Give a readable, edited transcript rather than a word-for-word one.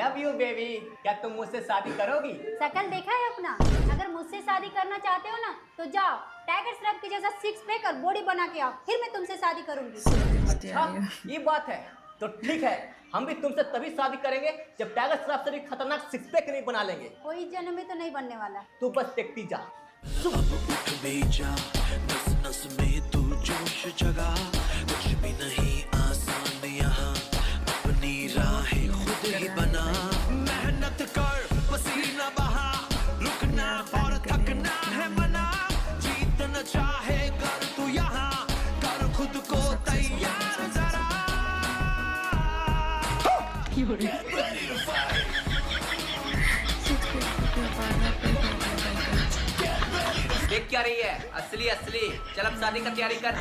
Love you baby. क्या तुम मुझसे शादी करोगी? शकल देखा है अपना? अगर मुझसे शादी करना चाहते हो ना तो जाओ टाइगर श्रॉफ की जैसा सिक्स पैक और बॉडी बना के आओ, फिर मैं तुमसे शादी करूंगी। अच्छा ये बात है, तो ठीक है, हम भी तुमसे तभी शादी करेंगे जब टाइगर श्रॉफ से भी खतरनाक सिक्स पैक नहीं बना लेंगे। कोई जन्म में तो नहीं बनने वाला। तू बस देखती जा। नस नस में तू जोश जगा, कुछ भी नहीं आसान यहाँ, अपनी राहें खुद ही बना। मेहनत कर पसीना बहा, रुकना और थकना है मना, जीतना चाहे कर तू यहाँ, कर खुद को तैयार जरा। देख क्या रही है? असली असली, चल अब शादी का तैयारी कर।